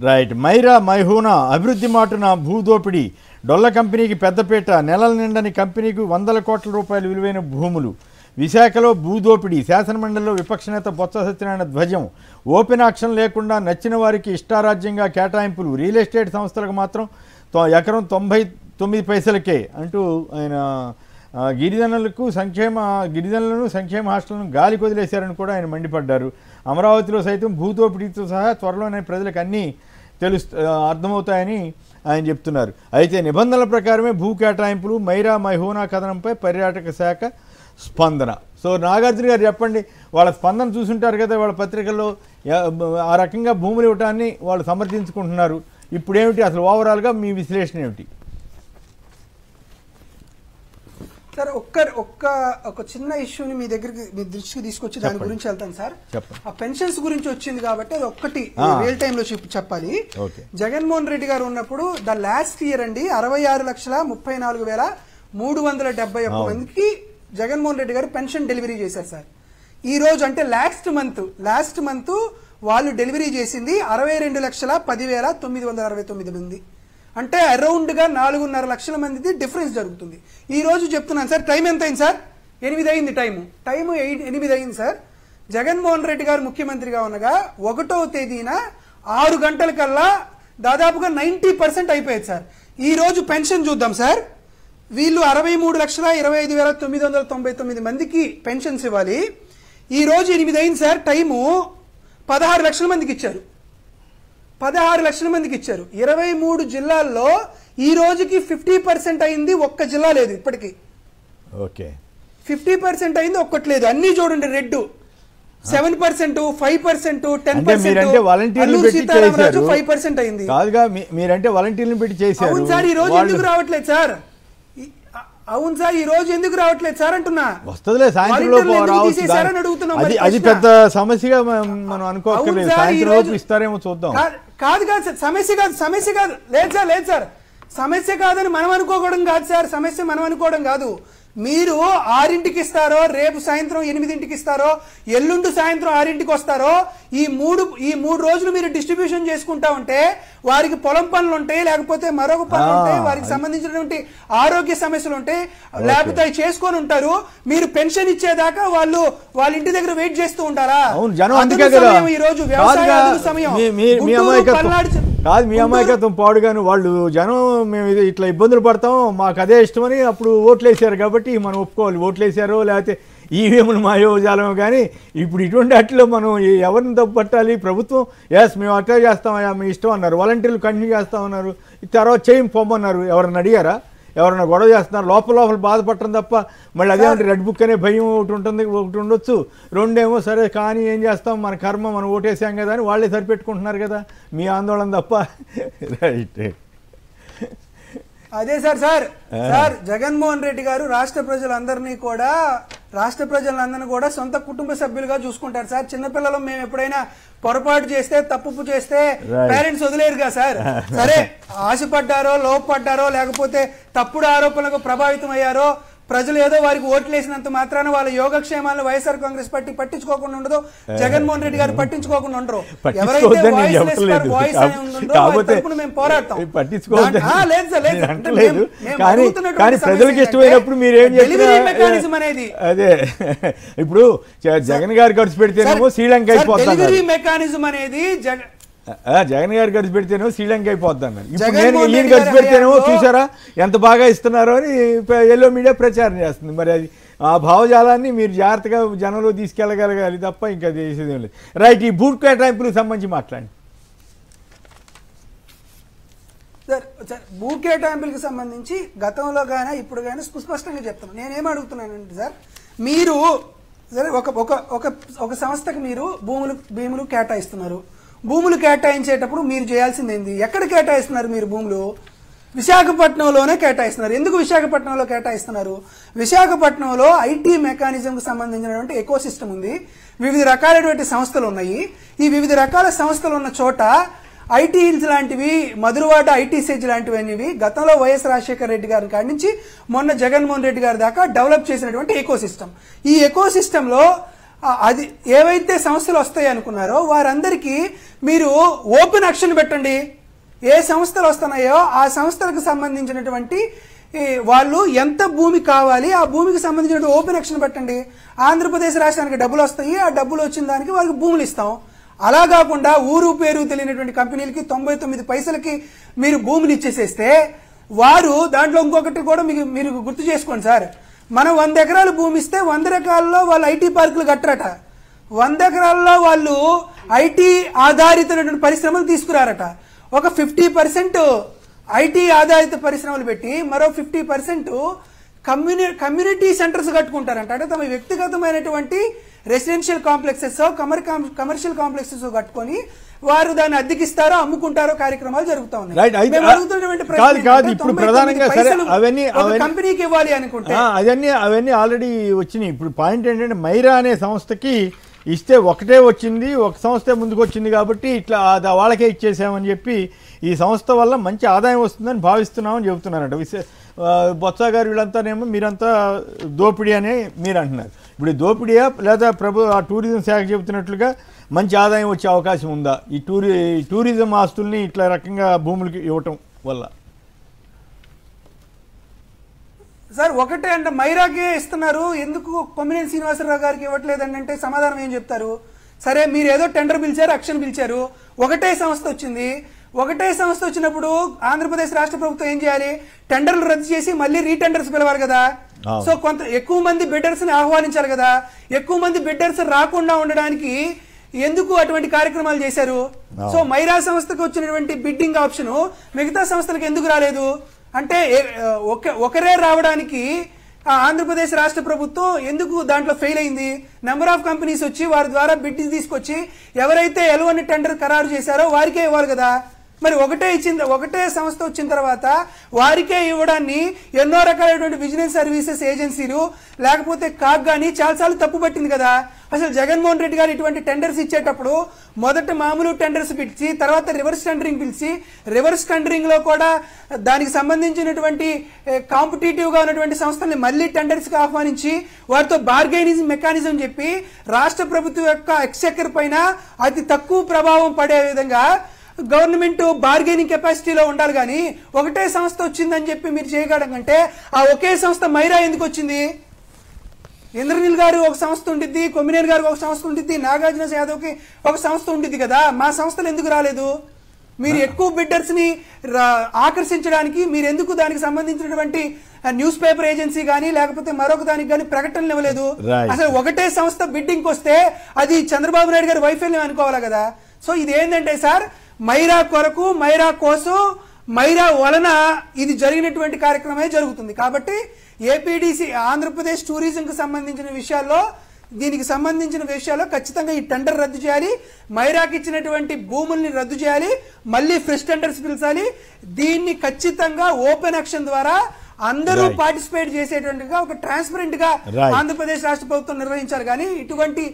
Right. Myra మైహూనా అభివృద్ధి మాటున భూదోపిడీ, డొల్ల కంపెనీకి పెద్దపీట, నెలల నిండని కంపెనీకి 100 కోట్ల రూపాయలు విలువైన భూములు. విశాఖలో భూదోపిడీ, శాసనమండలిలో విపక్ష నేత బొత్స సత్యనారాయణ ధ్వజం. ఓపెన్ ఆక్షన్ లేకుండా నచ్చిన వారికి ఇష్టారాజ్యంగా కేటాయింపులు, రియల్ ఎస్టేట్ సంస్థలకు మాత్రం ఎకరం 99 పైసలకే అంటూ ఆయన గిరిజనులను సంక్షేమ హాస్టళ్లను గాలి కొదిలేశారని కూడా ఆయన మండిపడ్డారు. అమరావతిలో సైతం భూదోపిడీతో సహా త్వరలోనే ప్రజలకు అన్నీ అర్థమవుతాయని ఆయన చెప్తున్నారు. అయితే నిబంధనల ప్రకారమే భూ కేటాయింపులు. మైరా మైహూనా కథనంపై పర్యాటక శాఖ స్పందన. సో నాగార్జున గారు చెప్పండి, వాళ్ళ స్పందన చూసుంటారు కదా, వాళ్ళ పత్రికల్లో ఆ రకంగా భూములు ఇవ్వటాన్ని వాళ్ళు సమర్థించుకుంటున్నారు. ఇప్పుడేమిటి అసలు ఓవరాల్గా మీ విశ్లేషణ ఏమిటి? సార్ ఒక చిన్న ఇష్యూని మీ దృష్టికి తీసుకొచ్చి దాని గురించి వెళ్తాను సార్. ఆ పెన్షన్స్ గురించి వచ్చింది కాబట్టి అది ఒక్కటి రియల్ టైమ్ లో చెప్పాలి. జగన్మోహన్ రెడ్డి గారు ఉన్నప్పుడు ద లాస్ట్ ఇయర్ అండి 66,34,371 మందికి జగన్మోహన్ రెడ్డి గారు పెన్షన్ డెలివరీ చేశారు సార్. ఈ రోజు అంటే లాస్ట్ మంత్ వాళ్ళు డెలివరీ చేసింది 62,10,969 మంది. అంటే అరౌండ్ గా 4.5 లక్షల మందిది డిఫరెన్స్ జరుగుతుంది. ఈ రోజు చెప్తున్నాను సార్, టైం ఎంత అయింది సార్? 8 అయింది. టైం 8 అయింది సార్. జగన్మోహన్ రెడ్డి గారు ముఖ్యమంత్రిగా ఉండగా 1వ తేదీన 6 గంటలకల్లా దాదాపుగా 90% అయిపోయింది సార్. ఈ రోజు పెన్షన్ చూద్దాం సార్. వీళ్ళు 63,25,999 మందికి పెన్షన్స్ ఇవ్వాలి. ఈ రోజు 8 అయింది సార్. టైము 16 లక్షల మందికి ఇచ్చారు. 23 జిల్లాల్లో ఈ రోజుకి 50% అయింది. ఒక్క జిల్లా లేదు ఇప్పటికి. 50% అయింది, ఒక్కట్లేదు. అన్ని చూడండి, రెడ్ 7%, 5%, 10%, 5% అయింది. మీరంటే వాలంటీర్లను పెట్టి చేశారు. అవును సార్, ఈ రోజు ఎందుకు రావట్లేదు సార్? అవును సార్, ఈ రోజు ఎందుకు రావట్లేదు సార్ అంటున్నా. వస్తుందిలే, సాయంత్రం అది పెద్ద సమస్యగా మనం అనుకోకర్లేదు. సాయంత్రం లోపు ఇస్తారేమో చూద్దాం. కాదు సార్, సమస్య కాదు. లేదు సార్, సమస్య కాదని మనం అనుకోవడం కాదు సార్. సమస్య మనం అనుకోవడం కాదు. మీరు 6ంటికి ఇస్తారో, రేపు సాయంత్రం 8ంటికి ఇస్తారో, ఎల్లుండి సాయంత్రం 6ంటికి వస్తారో, ఈ మూడు రోజులు మీరు డిస్ట్రిబ్యూషన్ చేసుకుంటా ఉంటే వారికి పొలం పనులు ఉంటాయి, లేకపోతే మరొక పనులు ఉంటాయి, వారికి సంబంధించినటువంటి ఆరోగ్య సమస్యలు ఉంటాయి, లేకపోతే అవి చేసుకొని ఉంటారు. మీరు పెన్షన్ ఇచ్చేదాకా వాళ్ళ ఇంటి దగ్గర వెయిట్ చేస్తూ ఉంటారా? ఈ రోజు వ్యవసాయ సమయం కాదు, మీ అమాయకత్వం పాడుగాను. వాళ్ళు జనం మేము ఇట్లా ఇబ్బందులు పడతాం, మాకు అదే ఇష్టమని అప్పుడు ఓట్లేసారు కాబట్టి మనం ఒప్పుకోవాలి. ఓట్లేసారో లేకపోతే ఈవీఎంలు మాయోజాలం. కానీ ఇప్పుడు ఇటువంటి వాటిలో మనం ఎవరిని తప్పు పట్టాలి? ప్రభుత్వం మేము అట్లా చేస్తామయ్యా, మీ ఇష్టం అన్నారు. వాలంటీర్లు కంటిన్యూ చేస్తామన్నారు. తర్వాత చేయం పొమ్మన్నారు. ఎవరన్నా అడిగారా? ఎవరన్నా గొడవ చేస్తున్నారు? లోపల బాధపడటం తప్ప మళ్ళీ అదేమంటే రెడ్ బుక్ అనే భయం ఒకటి ఉండొచ్చు. రెండేమో సరే కానీ ఏం చేస్తాం, మన కర్మ, మనం ఓటేసాం కదా అని వాళ్ళే సరిపెట్టుకుంటున్నారు కదా, మీ ఆందోళన తప్ప. రైట్, అదే సార్ జగన్మోహన్ రెడ్డి గారు రాష్ట్ర ప్రజలందరినీ కూడా సొంత కుటుంబ సభ్యులుగా చూసుకుంటారు సార్. చిన్నపిల్లలు మేము ఎప్పుడైనా పొరపాటు చేస్తే, తప్పు చేస్తే పేరెంట్స్ వదిలేరుగా సార్. సరే, ఆశపడ్డారో, లోపడ్డారో, లేకపోతే తప్పుడు ఆరోపణలకు ప్రభావితం అయ్యారో, ప్రజలు ఏదో వారికి ఓట్లేసినంత మాత్రాన వాళ్ళ యోగక్షేమాలను వైఎస్ఆర్ కాంగ్రెస్ పార్టీ పట్టించుకోకుండా ఉండదు, జగన్మోహన్ రెడ్డి గారు పట్టించుకోకుండా ఉండరు. ఎవరైతే మేము పోరాడతాం. ప్రజలకు ఇష్టమైనప్పుడు మీరేం మెకానిజం అనేది అదే. ఇప్పుడు జగన్ గారు ఖర్చు పెడితేనేమో శ్రీలంక అయిపోతుంది. మెకానిజం అనేది జగన్ గారు ఖర్చు పెడితేనేమో శ్రీలంక అయిపోద్ది అన్నారు. ఇప్పుడు ఈయన ఖర్చు పెడితేనేమో చూసారా ఎంత బాగా ఇస్తున్నారో అని ఎల్లో మీడియా ప్రచారం చేస్తుంది. మరి అది ఆ భావజాలాన్ని మీరు జాగ్రత్తగా జనంలో తీసుకెళ్ళగలగాలి తప్ప ఇంకా చేసేది ఏం లేదు. రైట్, ఈ భూ కేటాయింపులకు సంబంధించి మాట్లాడండి సార్. భూ కేటాయింపులకు సంబంధించి గతంలో కానీ ఇప్పుడు కానీ సుస్పష్టంగా చెప్తున్నాను. నేనేం అడుగుతున్నానంటే సార్, మీరు సరే ఒక సంస్థకు మీరు భూములు కేటాయిస్తున్నారు. భూములు కేటాయించేటప్పుడు మీరు చేయాల్సింది ఏంది? ఎక్కడ కేటాయిస్తున్నారు మీరు భూములు? విశాఖపట్నంలోనే కేటాయిస్తున్నారు. ఎందుకు విశాఖపట్నంలో కేటాయిస్తున్నారు? విశాఖపట్నంలో ఐటీ మెకానిజంకు సంబంధించినటువంటి ఎకో సిస్టమ్ ఉంది. వివిధ రకాలైనటువంటి సంస్థలు ఉన్నాయి. ఈ వివిధ రకాల సంస్థలు ఉన్న చోట ఐటీ హిల్స్ లాంటివి, మధురవాడ ఐటీ సెజ్ లాంటివి గతంలో వైఎస్ రాజశేఖర రెడ్డి గారి కాడి నుంచి మొన్న జగన్మోహన్ రెడ్డి గారి దాకా డెవలప్ చేసినటువంటి ఎకో సిస్టమ్. ఈ ఎకో సిస్టంలో అది ఏవైతే సంస్థలు వస్తాయి అనుకున్నారో వారందరికీ మీరు ఓపెన్ యాక్షన్ పెట్టండి. ఏ సంస్థలు వస్తున్నాయో ఆ సంస్థలకు సంబంధించినటువంటి వాళ్ళు ఎంత భూమి కావాలి, ఆ భూమికి సంబంధించిన ఓపెన్ యాక్షన్ పెట్టండి. ఆంధ్రప్రదేశ్ రాష్ట్రానికి డబ్బులు వస్తాయి, ఆ డబ్బులు వచ్చిన దానికి వాళ్ళకి భూములు ఇస్తాం. అలా కాకుండా ఊరు పేరు తెలియనటువంటి కంపెనీలకి 99 పైసలకి మీరు భూములు ఇచ్చేసేస్తే వారు దాంట్లో ఇంకొకటి కూడా మీరు గుర్తు చేసుకోండి సార్. మనం 100 ఎకరాలు భూమి ఇస్తే 100 ఎకరాల్లో వాళ్ళు ఐటీ పార్కులు కట్టరట. 100 ఎకరాల్లో వాళ్ళు ఐటీ ఆధారితమైనటువంటి పరిశ్రమలు తీసుకురారట. ఒక 50% ఐటీ ఆధారిత పరిశ్రమలు పెట్టి మరో 50% కమ్యూనిటీ సెంటర్స్ కట్టుకుంటారంట. అంటే తమ వ్యక్తిగతమైనటువంటి రెసిడెన్షియల్ కాంప్లెక్సెస్, కమర్షియల్ కాంప్లెక్సెస్ కట్టుకొని వారు దాన్ని అద్దెకిస్తారో అమ్ముకుంటారో కార్యక్రమాలు జరుగుతూ ఉన్నాయి. కంపెనీకి ఇవ్వాలి అనుకుంటే అవన్నీ ఆల్రెడీ వచ్చినాయి. ఇప్పుడు పాయింట్ ఏంటంటే మైరా అనే సంస్థకి ఇస్తే ఒకటే వచ్చింది, ఒక సంస్థే ముందుకు వచ్చింది కాబట్టి ఇట్లా వాళ్ళకే ఇచ్చేసామని చెప్పి ఈ సంస్థ వల్ల మంచి ఆదాయం వస్తుందని భావిస్తున్నామని చెబుతున్నారంట. బొత్స గారు వీళ్ళంతానేమో మీరంతా దోపిడీ అని మీరు అంటున్నారు. ఇప్పుడు దోపిడీయా లేదా ఆ టూరిజం శాఖ చెబుతున్నట్లుగా మంచి ఆదాయం వచ్చే అవకాశం ఉందా ఈ టూరిజం ఆస్తుల్ని ఇట్లా రకంగా భూములకి ఇవ్వటం వల్ల? సార్ ఒకటే అంటే మైరాకే ఇస్తున్నారు, ఎందుకు కొమ్మినేని శ్రీనివాసరావు గారికి ఇవ్వట్లేదండి అంటే సమాధానం ఏం చెప్తారు? సరే మీరు ఏదో టెండర్ పిలిచారు, యాక్షన్ పిలిచారు, ఒకటే సంస్థ వచ్చింది. ఒకటే సంస్థ వచ్చినప్పుడు ఆంధ్రప్రదేశ్ రాష్ట్ర ప్రభుత్వం ఏం చేయాలి? టెండర్లు రద్దు చేసి మళ్ళీ రీటెండర్స్ పిలవాలి కదా. సో కొంత ఎక్కువ మంది బిడ్డర్స్ ని ఆహ్వానించాలి కదా. ఎక్కువ మంది బిడ్డర్స్ రాకుండా ఉండడానికి ఎందుకు అటువంటి కార్యక్రమాలు చేశారు? సో మైరా సంస్థకు వచ్చినటువంటి బిడ్డింగ్ ఆప్షన్ మిగతా సంస్థలకు ఎందుకు రాలేదు అంటే ఒకరే రావడానికి ఆంధ్రప్రదేశ్ రాష్ట్ర ప్రభుత్వం ఎందుకు దాంట్లో ఫెయిల్ అయింది? నెంబర్ ఆఫ్ కంపెనీస్ వచ్చి వారి ద్వారా బిడ్డింగ్ తీసుకొచ్చి ఎవరైతే L1 టెండర్ ఖరారు చేశారో వారికే ఇవ్వాలి కదా. మరి ఒకటే సంస్థ వచ్చిన తర్వాత వారికే ఇవ్వడాన్ని ఎన్నో రకాలైనటువంటి విజిలెన్స్ సర్వీసెస్ ఏజెన్సీలు లేకపోతే కాగ్ గానీ చాలాసార్లు తప్పు పట్టింది కదా. అసలు జగన్మోహన్ రెడ్డి గారు ఇటువంటి టెండర్స్ ఇచ్చేటప్పుడు మొదట మామూలు టెండర్స్ పిలిచి తర్వాత రివర్స్ టెండరింగ్ పిలిచి రివర్స్ టెండరింగ్ లో కూడా దానికి సంబంధించినటువంటి కాంపిటేటివ్ గా ఉన్నటువంటి సంస్థల్ని మళ్ళీ టెండర్స్ కి ఆహ్వానించి వారితో బార్గెనింగ్ మెకానిజం చెప్పి రాష్ట్ర ప్రభుత్వం యొక్క ఎక్స్చెక్కర్ పైన అతి తక్కువ ప్రభావం పడే విధంగా గవర్నమెంట్ బార్గెనింగ్ కెపాసిటీలో ఉండాలి. కానీ ఒకటే సంస్థ వచ్చిందని చెప్పి మీరు చేయగలం కంటే ఆ ఒకే సంస్థ మైరా ఎందుకు వచ్చింది? ఇంద్రనీల్ గారు ఒక సంస్థ ఉండిద్ది, కొమ్మినేని గారు ఒక సంస్థ ఉండిద్ది, నాగార్జున యాదవ్కి ఒక సంస్థ ఉండిద్ది కదా. మా సంస్థలు ఎందుకు రాలేదు? మీరు ఎక్కువ బిడ్డర్స్ ని ఆకర్షించడానికి మీరు ఎందుకు దానికి సంబంధించినటువంటి న్యూస్ పేపర్ ఏజెన్సీ గానీ లేకపోతే మరొక దానికి గానీ ప్రకటనలు ఇవ్వలేదు? అసలు ఒకటే సంస్థ బిడ్డింగ్ వస్తే అది చంద్రబాబు నాయుడు గారి వైఫల్యం అనుకోవాలి కదా. సో ఇది ఏంటంటే సార్ మైరా కొరకు, మైరా కోసం, మైరా వలన ఇది జరిగినటువంటి కార్యక్రమే జరుగుతుంది. కాబట్టి ఏపీడీసీ ఆంధ్రప్రదేశ్ టూరిజం కి సంబంధించిన విషయాల్లో దీనికి సంబంధించిన విషయాల్లో ఖచ్చితంగా ఈ టెండర్ రద్దు చేయాలి, మైరాకి ఇచ్చినటువంటి భూముల్ని రద్దు చేయాలి, మళ్ళీ ఫ్రెష్ టెండర్స్ పిలిచాలి. దీన్ని ఖచ్చితంగా ఓపెన్ యాక్షన్ ద్వారా అందరూ పార్టిసిపేట్ చేసేటువంటిగా ఒక ట్రాన్స్పరెంట్ గా ఆంధ్రప్రదేశ్ రాష్ట్ర ప్రభుత్వం నిర్వహించాలి. కానీ ఇటువంటి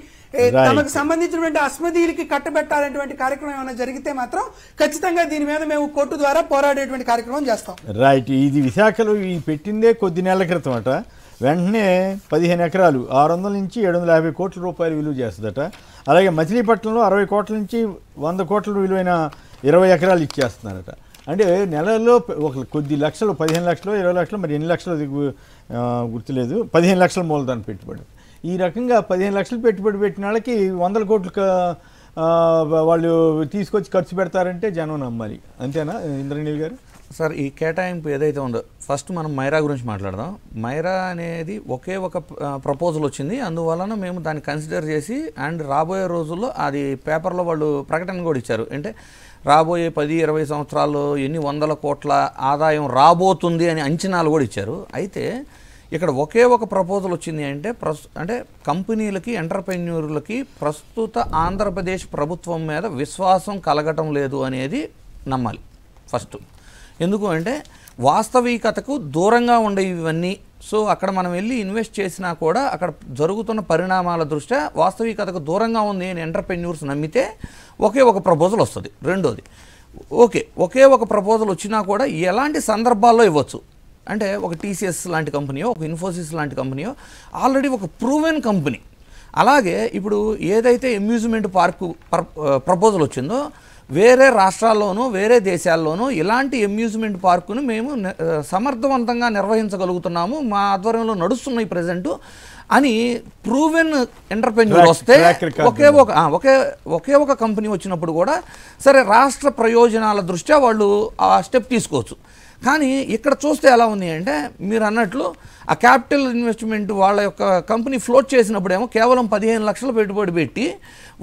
తమకు సంబంధించినటువంటి అస్మదీలకి కట్టబెట్టాలనేటువంటి కార్యక్రమం ఏమైనా జరిగితే మాత్రం ఖచ్చితంగా దీని మీద మేము కోర్టు ద్వారా పోరాడేటువంటి కార్యక్రమం చేస్తాం. రైట్. ఇది విశాఖలో ఈ పెట్టిందే కొద్ది నెలల క్రితం అట. వెంటనే 15 ఎకరాలు 600 నుంచి 750 కోట్ల రూపాయలు విలువ చేస్తుందట. అలాగే మచిలీపట్నంలో 60 కోట్ల నుంచి 100 కోట్ల విలువైన 20 ఎకరాలు ఇచ్చేస్తున్నారట. అంటే నెలలో ఒక కొద్ది లక్షలు, 15 లక్షలు, 20 లక్షలు, మరి ఎన్ని లక్షలు గుర్తులేదు, 15 లక్షల మూలధన పెట్టుబడి. ఈ రకంగా 15 లక్షలు పెట్టుబడి పెట్టిన వాళ్ళకి 100 కోట్లు వాళ్ళు తీసుకొచ్చి ఖర్చు పెడతారంటే జనం నమ్మాలి. అంతేనా ఇంద్రనీల్ గారు? సార్ ఈ కేటాయింపు ఏదైతే ఉందో ఫస్ట్ మనం మైరా గురించి మాట్లాడదాం. మైరా అనేది ఒకే ఒక ప్రపోజల్ వచ్చింది, అందువలన మేము దాన్ని కన్సిడర్ చేసి అండ్ రాబోయే రోజుల్లో అది పేపర్లో వాళ్ళు ప్రకటన కూడా ఇచ్చారు. అంటే రాబోయే 10-20 సంవత్సరాల్లో ఎన్ని వందల కోట్ల ఆదాయం రాబోతుంది అని అంచనాలు కూడా ఇచ్చారు. అయితే ఇక్కడ ఒకే ఒక ప్రపోజల్ వచ్చింది అంటే కంపెనీలకి, ఎంటర్ప్రెన్యూర్లకి ప్రస్తుత ఆంధ్రప్రదేశ్ ప్రభుత్వం మీద విశ్వాసం కలగటం లేదు అనేది నమ్మాలి ఫస్ట్. ఎందుకు అంటే వాస్తవికతకు దూరంగా ఉండే ఇవన్నీ. సో అక్కడ మనం వెళ్ళి ఇన్వెస్ట్ చేసినా కూడా అక్కడ జరుగుతున్న పరిణామాల దృష్ట్యా వాస్తవికతకు దూరంగా ఉంది అని ఎంటర్ప్రెన్యూర్స్ నమ్మితే ఒకే ఒక ప్రపోజల్ వస్తుంది. రెండోది ఒకే ఒక ప్రపోజల్ వచ్చినా కూడా ఎలాంటి సందర్భాల్లో ఇవ్వచ్చు అంటే ఒక టీసీఎస్ లాంటి కంపెనీయో, ఒక ఇన్ఫోసిస్ లాంటి కంపెనీయో ఆల్రెడీ ఒక ప్రూవెన్ కంపెనీ. అలాగే ఇప్పుడు ఏదైతే అమ్యూజ్మెంట్ పార్కు ప్రపోజల్ వచ్చిందో వేరే రాష్ట్రాల్లోనూ వేరే దేశాల్లోనూ ఇలాంటి అమ్యూజ్మెంట్ పార్కును మేము సమర్థవంతంగా నిర్వహించగలుగుతున్నాము, మా ఆధ్వర్యంలో నడుస్తున్నాయి ప్రజెంట్ అని ప్రూవెన్ ఎంటర్ప్రెన్యూర్ వస్తే ఒకే ఒక కంపెనీ వచ్చినప్పుడు కూడా సరే రాష్ట్ర ప్రయోజనాల దృష్ట్యా వాళ్ళు ఆ స్టెప్ తీసుకోవచ్చు. కానీ ఇక్కడ చూస్తే ఎలా ఉంది అంటే మీరు అన్నట్లు ఆ క్యాపిటల్ ఇన్వెస్ట్మెంట్ వాళ్ళ యొక్క కంపెనీ ఫ్లోట్ చేసినప్పుడేమో కేవలం 15 లక్షల పెట్టుబడి పెట్టి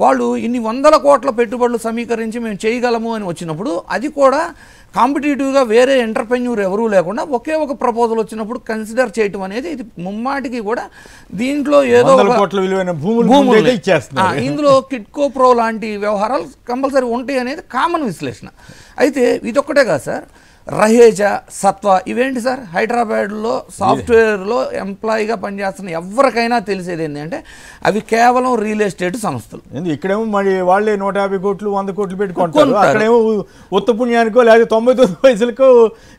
వాళ్ళు ఇన్ని 100 కోట్ల పెట్టుబడులు సమీకరించి మేము చేయగలము అని వచ్చినప్పుడు అది కూడా కాంపిటేటివ్గా వేరే ఎంటర్ప్రెన్యూర్ ఎవరూ లేకుండా ఒకే ఒక ప్రపోజల్ వచ్చినప్పుడు కన్సిడర్ చేయటం అనేది ఇది ముమ్మాటికి కూడా దీంట్లో ఏదో ఇందులో కిడ్కో ప్రో లాంటి వ్యవహారాలు కంపల్సరీ ఉంటాయి అనేది కామన్ విశ్లేషణ. అయితే ఇదొక్కటే కాదు సార్, రహేజా, సత్వ ఇవేంటి సార్, హైదరాబాద్లో సాఫ్ట్వేర్లో ఎంప్లాయీగా పనిచేస్తున్న ఎవరికైనా తెలిసేది ఏంటంటే అవి కేవలం రియల్ ఎస్టేట్ సంస్థలు. ఇక్కడేమో మరి వాళ్ళే 150 కోట్లు 100 కోట్లు పెట్టుకుంటారు, అక్కడేమో ఉత్త పుణ్యానికో లేదా 99 పైసలకో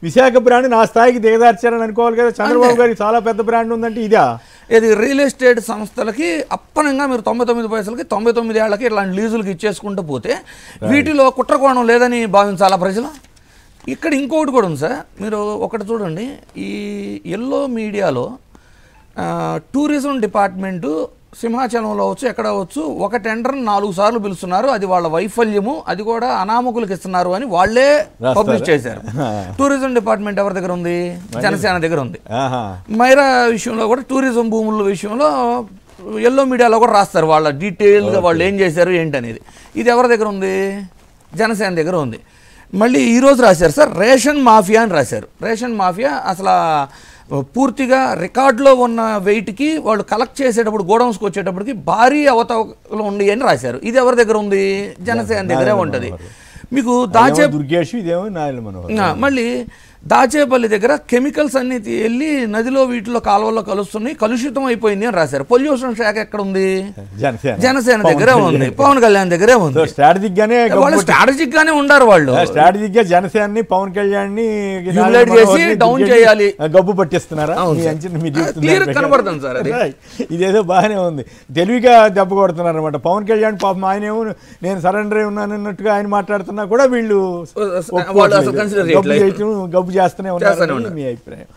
విశాఖ బ్రాండ్ నా స్థాయికి దిగదార్చారని అనుకోవాలి కదా. చంద్రబాబు గారికి చాలా పెద్ద బ్రాండ్ ఉందంటే ఇదా? ఇది రియల్ ఎస్టేట్ సంస్థలకి అప్పనంగా మీరు 99 పైసలకి 99 ఏళ్ళకి ఇట్లాంటి లీజులకి ఇచ్చేసుకుంటూ పోతే వీటిలో కుట్రకోణం లేదని భావించాలా ప్రజలు? ఇక్కడ ఇంకొకటి కూడా ఉంది సార్, మీరు ఒకటి చూడండి, ఈ ఎల్లో మీడియాలో టూరిజం డిపార్ట్మెంటు సింహాచలంలో అవచ్చు ఎక్కడ అవచ్చు ఒక టెండర్ని 4 సార్లు పిలుస్తున్నారు, అది వాళ్ళ వైఫల్యము, అది కూడా అనామకులకు ఇస్తున్నారు అని వాళ్ళే పబ్లిష్ చేశారు. టూరిజం డిపార్ట్మెంట్ ఎవరి దగ్గర ఉంది? జనసేన దగ్గర ఉంది. మైరా విషయంలో కూడా టూరిజం భూముల విషయంలో ఎల్లో మీడియాలో కూడా రాస్తారు వాళ్ళ డీటెయిల్గా వాళ్ళు ఏం చేశారు ఏంటనేది. ఇది ఎవరి దగ్గర ఉంది? జనసేన దగ్గర ఉంది. మళ్ళీ ఈరోజు రాశారు సార్ రేషన్ మాఫియా అని రాశారు. రేషన్ మాఫియా అసలు పూర్తిగా రికార్డులో ఉన్న వెయిట్కి వాళ్ళు కలెక్ట్ చేసేటప్పుడు గోడౌన్స్కి వచ్చేటప్పటికి భారీ అవతవకలు ఉన్నాయి అని రాశారు. ఇది ఎవరి దగ్గర ఉంది? జనసేన దగ్గరే ఉంటుంది. మీకు మళ్ళీ దాచేపల్లి దగ్గర కెమికల్స్ అన్ని వెళ్ళి నదిలో వీటిలో కాలువల్లో కలుస్తున్నాయి, కలుషితం అయిపోయింది అని రాశారు. పొల్యూషన్ శాఖ ఎక్కడ ఉంది? జనసేన దగ్గరే ఉంది, పవన్ కళ్యాణ్ దగ్గరే ఉంది. స్ట్రాటజిక్ గానే ఉండారు వాళ్ళు. స్ట్రాటజిక్ గా జనసేనని పవన్ కళ్యాణ్ ని చేసి డౌన్ చేయాలి, గబ్బు పట్టిస్తున్నారా? కనపడుతుంది సార్. ఇదేదో బాగానే ఉంది, తెలివిగా దెబ్బ కొడుతున్నారు అనమాట. పవన్ కళ్యాణ్ పాపం ఆయనేమో నేను సరెండర్ అయి ఉన్నానన్నట్టుగా ఆయన మాట్లాడుతున్నా కూడా వీళ్ళు గబ్బు చేస్తూనే ఉన్నారు. మీ అభిప్రాయం?